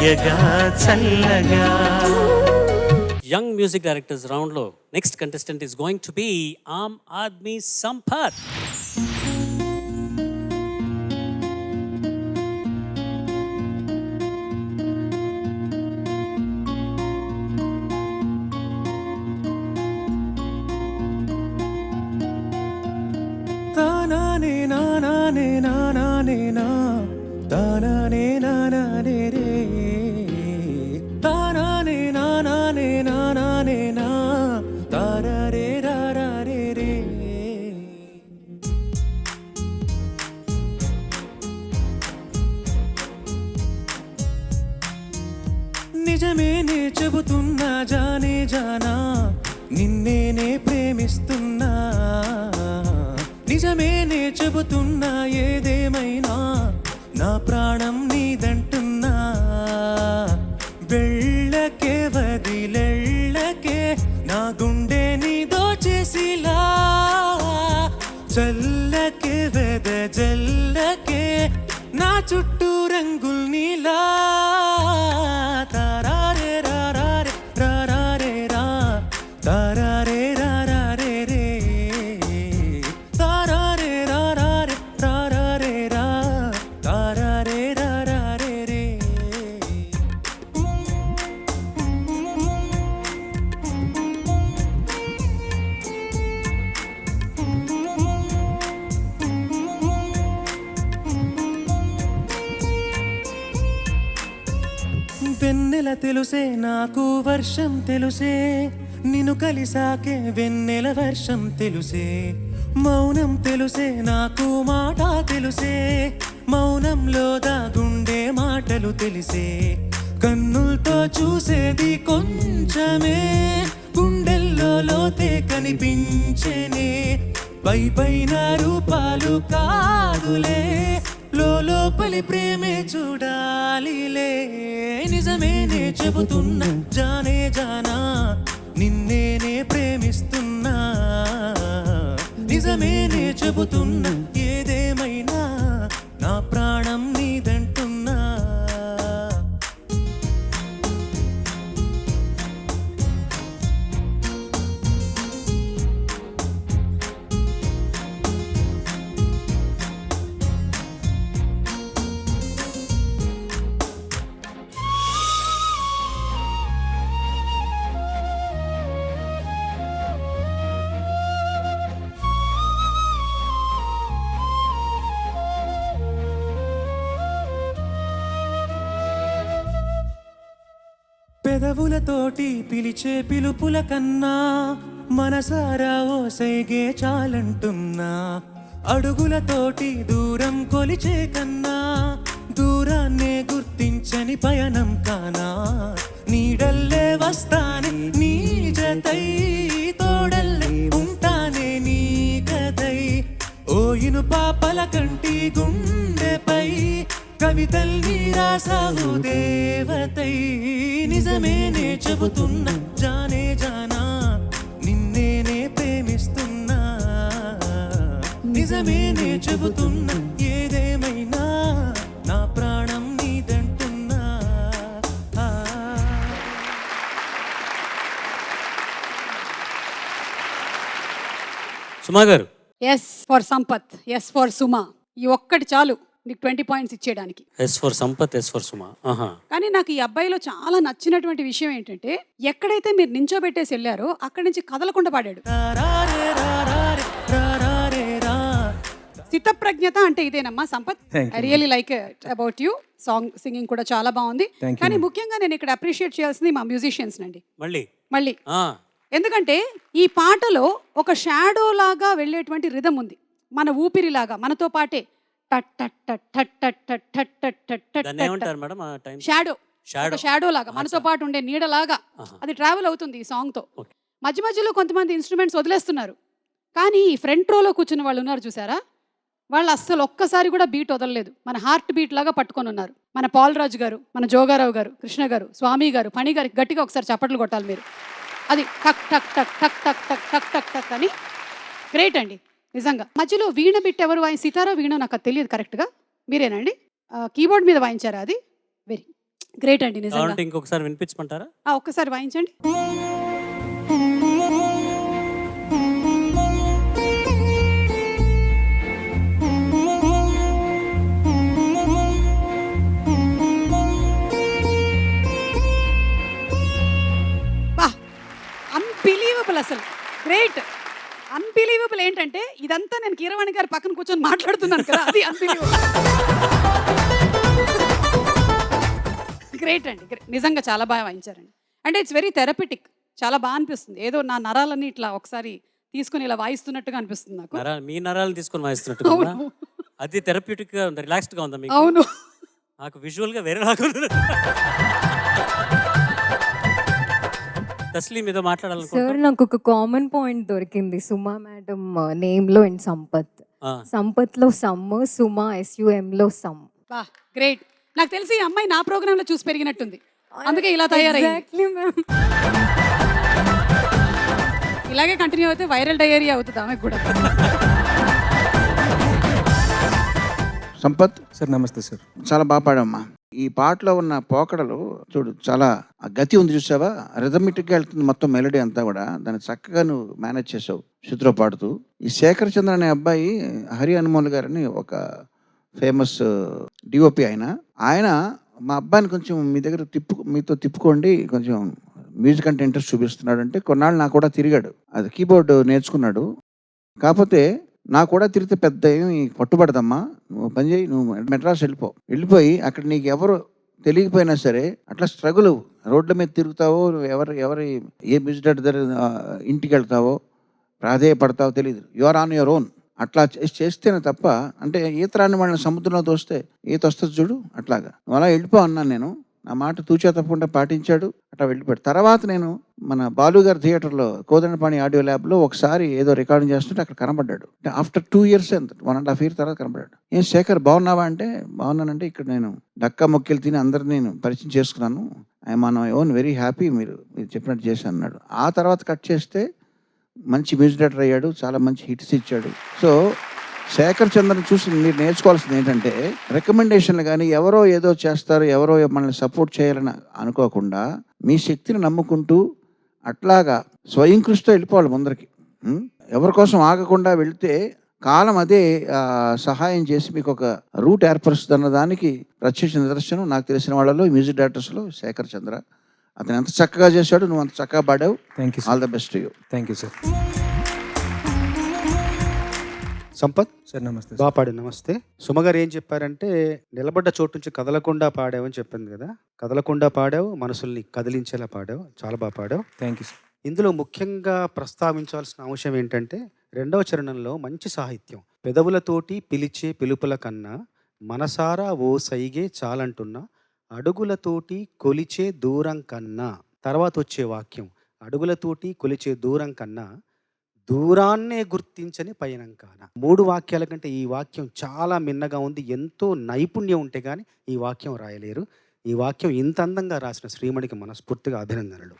హాయగా చల్లగా. Young music directors round లో next contestant is going to be ఆమ్ ఆద్మీ సంపత్. తానానే నానానే నానానే నా తానానే నానానే రే తానానే నానానే నానానే నా తారారే రారే రే. నిజమేనే చెబుతున్నా జానే జానా నిన్నేనే ప్రేమిస్తున్నా. నిజమేనే చెబుతున్నా ఏదేమైనా నా ప్రాణం నీదంటున్నా. వెళ్ళకే వదిలెళ్ళకే నా గుండె నీ దోచేసిలా. చల్లకే వెద జల్లకే నా చుట్టూ రంగుల్నిలా. తారారే రారే రారే రా తారారే రారే రే తారారే రారే రారే రా తారారే రారే రే. వెన్నెల తెలుసే నాకు వర్షం తెలుసే నిన్ను కలిసాకే వెన్నెల వర్షం తెలుసే. మౌనం తెలుసే నాకు మాట తెలుసే మౌనంలో దాగుండే మాటలు తెలిసే. కన్నులతో చూసేది కొంచెమే గుండెల్లో లోతే కనిపించేనే. పై పైన రూపాలు కాదులే లోపలి ప్రేమే చూడాలిలే. నిజమేనే చెబుతున్నా జానే జానా నిన్నేనే ప్రేమిస్తున్నా. నిజమేనే చెబుతున్నా ఏదేమైనా నా ప్రాణం నీదంటున్నా. పెదవులతోటి పిలిచే పిలుపుల కన్నా మనసారా ఓ సైగే చాలంటున్నా. అడుగులతోటి దూరం కొలిచే కన్నా దూరాన్నే గుర్తించని పయనం కానా. నీడల్లే వస్తానే నీ జతై తోడల్లే ఉంటానే నీ కథై. ఓ ఇనుపా పలకంటి గుండెపై కవితల్ని రాసావు దేవతై. నిజమేనే చెబుతున్నా జానే జానా నిన్నేనే ప్రేమిస్తున్నా. నిజమేనే చెబుతున్నా ఏదేమైనా నా ప్రాణం నీదంటున్నా. సుమా గారు. Yes for Sampath, yes for Suma. ఈ ఒక్కటి చాలు నీకు 20 పాయింట్స్ ఇచ్చేయడానికి. Yes for Sampath, yes for Suma. కానీ నాకు ఈ అబ్బాయిలో చాలా నచ్చినటువంటి విషయం ఏంటంటే ఎక్కడైతే మీరు నించోబెట్టేసి వెళ్ళారో అక్కడి నుంచి కదలకుండా పాడాడు. స్థితప్రజ్ఞత అంటే ఇదేనమ్మా Sampath. I really like about you. Song singing కూడా చాలా బాగుంది. కానీ ముఖ్యంగా నేను ఇక్కడ అప్రిషియేట్ చేయాల్సింది మా మ్యూజిషియన్స్ నండి. మళ్ళీ ఎందుకంటే ఈ పాటలో ఒక షాడో లాగా వెళ్ళేటువంటి రిథం ఉంది, మన ఊపిరిలాగా మనతో పాటే షాడో లాగా మనతో పాటు ఉండే నీడలాగా అది ట్రావెల్ అవుతుంది ఈ సాంగ్ తో. మధ్య మధ్యలో కొంతమంది ఇన్స్ట్రుమెంట్స్ వదిలేస్తున్నారు, కానీ ఈ ఫ్రంట్ రోలో కూర్చున్న వాళ్ళు ఉన్నారు చూసారా, వాళ్ళు అస్సలు ఒక్కసారి కూడా బీట్ వదలలేదు. మన హార్ట్ బీట్ లాగా పట్టుకొని ఉన్నారు. మన పాల్రాజు గారు, మన జోగారావు గారు, కృష్ణ గారు, స్వామి గారు, ఫణి గారికి గట్టిగా ఒకసారి చప్పట్లు కొట్టాలి మీరు. అది టక్ టక్ టక్ టక్ టక్ టక్ టక్ టక్ టక్ అని గ్రేట్ అండి నిజంగా. మధ్యలో వీణ బిట్ ఎవరు సితారా వీణ నాకు తెలియదు కరెక్ట్గా, మీరేనండి? కీబోర్డ్ మీద వాయించారా? అది వెరీ గ్రేట్ అండి నిజంగా. కావాలంటే ఇంకొకసారి వినిపించమంటారా? ఒక్కసారి వాయించండి. బా అన్బిలీవబుల్ అసలు. గ్రేట్. అన్బిలీవబుల్ ఏంటంటే ఇదంతా నేను కీరవాణి గారి పక్కన కూర్చొని మాట్లాడుతున్నాను కదా, అది అన్బిలీవబుల్. గ్రేట్ అండి. నిజంగా చాలా బాగా వాయించారండి. అంటే ఇట్స్ వెరీ థెరపిటిక్. చాలా బాగా అనిపిస్తుంది. ఏదో నా నరాలన్నీ ఇట్లా ఒకసారి తీసుకుని ఇలా వాయిస్తున్నట్టుగా అనిపిస్తుంది నాకు. మీ నరాలను తీసుకొని వాయిస్తున్నట్టుగా ఉందా? అవును. అది థెరప్యూటిక్ గా ఉంది, రిలాక్స్డ్ గా ఉందా మీకు? అవును. నాకు విజువల్ గా వేరే లాగా ఉంది. తస్లీం ఏదో సార్ మాట్లాడాలనుకుంటున్నా. నాకు ఒక కామన్ పాయింట్ దొరికింది సుమా మేడం నేమ్ లో అండ్ సంపత్ లో సమ్, సుమా SUM లో సమ్. బా గ్రేట్. నాకు తెలిసి ఈ అమ్మాయి నా ప్రోగ్రామ్ లో చూసి పెరిగినట్టుంది, అందుకే ఇలా తయారైంది. Exactly ma'am. ఇలాగే కంటిన్యూ అయితే వైరల్ డయేరియా అవుతుంది ఆమెకు కూడా. సంపత్ సార్ నమస్తే సార్. చాలా బాగా పాడమ్మా. ఈ పాటలో ఉన్న పోకడలు చూడు, చాలా ఆ గతి ఉంది చూసావా, రిథమిటిక్గా వెళ్తుంది మొత్తం మెలడీ అంతా కూడా. దాన్ని చక్కగా నువ్వు మేనేజ్ చేసావు శృతిలో పాడుతూ. ఈ శేఖర్ చంద్ర అనే అబ్బాయి హరి హనుమోల్ గారని ఒక ఫేమస్ DOP ఆయన మా అబ్బాయిని కొంచెం మీ దగ్గర మీతో తిప్పుకోండి, కొంచెం మ్యూజిక్ అంటే ఇంట్రెస్ట్ చూపిస్తున్నాడు అంటే కొన్నాళ్ళు నాకు కూడా తిరిగాడు, అది కీబోర్డ్ నేర్చుకున్నాడు. కాకపోతే నాకు కూడా తిరిగితే పెద్ద ఏమి పట్టుబడదమ్మా, నువ్వు పని చేయి, నువ్వు మెడ్రాస్ వెళ్ళిపోయి అక్కడ నీకు ఎవరు తెలియకపోయినా సరే అట్లా స్ట్రగుల్, రోడ్ల మీద తిరుగుతావో, ఎవరి ఏ మ్యూజిక్ డైరెక్టర్ ఇంటికి వెళ్తావో, ప్రాధేయపడతావో తెలియదు, యువర్ ఆన్ యువర్ ఓన్. అట్లా చేస్తేనే తప్ప, అంటే ఈత రాని వాళ్ళని సముద్రంలో తోస్తే ఈత వస్తుంది చూడు, అట్లాగా నువ్వు అలా వెళ్ళిపో అన్నాను నేను. నా మాట తూచా తప్పకుండా పాటించాడు, అట్లా వెళ్ళిపోయాడు. తర్వాత నేను మన బాలుగారి థియేటర్లో కోదండపాణి ఆడియో ల్యాబ్లో ఒకసారి ఏదో రికార్డింగ్ చేస్తుంటే అక్కడ కనబడ్డాడు. అంటే ఆఫ్టర్ 2 years 1.5 years తర్వాత కనబడ్డాడు. ఏం శేఖర్ బాగున్నావా అంటే, బాగున్నానంటే ఇక్కడ నేను డక్కా మొక్కలు తిని అందరిని నేను పరిచయం చేసుకున్నాను, I'm on my own very happy, మీరు చెప్పినట్టు చేశాను అన్నాడు. ఆ తర్వాత కట్ చేస్తే మంచి మ్యూజిక్ డైరెక్టర్ అయ్యాడు, చాలా మంచి హిట్స్ ఇచ్చాడు. సో శేఖర్ చంద్రని చూసి మీరు నేర్చుకోవాల్సింది ఏంటంటే, రికమెండేషన్లు కానీ ఎవరో ఏదో చేస్తారు, ఎవరో మనల్ని సపోర్ట్ చేయాలని అనుకోకుండా మీ శక్తిని నమ్ముకుంటూ అట్లాగా స్వయం కృషితో వెళ్ళిపోవాలి ముందరికి. ఎవరి కోసం ఆగకుండా వెళితే కాలం అదే సహాయం చేసి మీకు ఒక రూట్ ఏర్పరుస్తుంది అన్న దానికి ప్రత్యక్ష నిదర్శనం నాకు తెలిసిన వాళ్ళలో మ్యూజిక్ డైరెక్టర్స్లో శేఖర్ చంద్ర. అతను ఎంత చక్కగా చేశాడు, నువ్వు అంత చక్కగా పాడావు. Thank you. All the best to you. Thank you sir. Sampath sir నమస్తే. బాగా పాడు. నమస్తే. సుమగారు ఏం చెప్పారంటే, నిలబడ్డ చోటు నుంచి కదలకుండా పాడావని చెప్పింది కదా. కదలకుండా పాడావు, మనసుల్ని కదిలించేలా పాడావు, చాలా బాగా పాడావు. Thank you sir. ఇందులో ముఖ్యంగా ప్రస్తావించాల్సిన అంశం ఏంటంటే, 2వ చరణంలో మంచి సాహిత్యం. పెదవులతోటి పిలిచే పిలుపుల కన్నా మనసారా ఓ సైగే చాలంటున్నా, అడుగులతోటి కొలిచే దూరం కన్నా. తర్వాత వచ్చే వాక్యం, అడుగులతోటి కొలిచే దూరం కన్నా దూరాన్నే గుర్తించని పయనం కాన. 3 వాక్యాల కంటే ఈ వాక్యం చాలా మిన్నగా ఉంది. ఎంతో నైపుణ్యం ఉంటే కానీ ఈ వాక్యం రాయలేరు. ఈ వాక్యం ఇంత అందంగా రాసిన శ్రీమణికి మనస్ఫూర్తిగా అభినందనలు.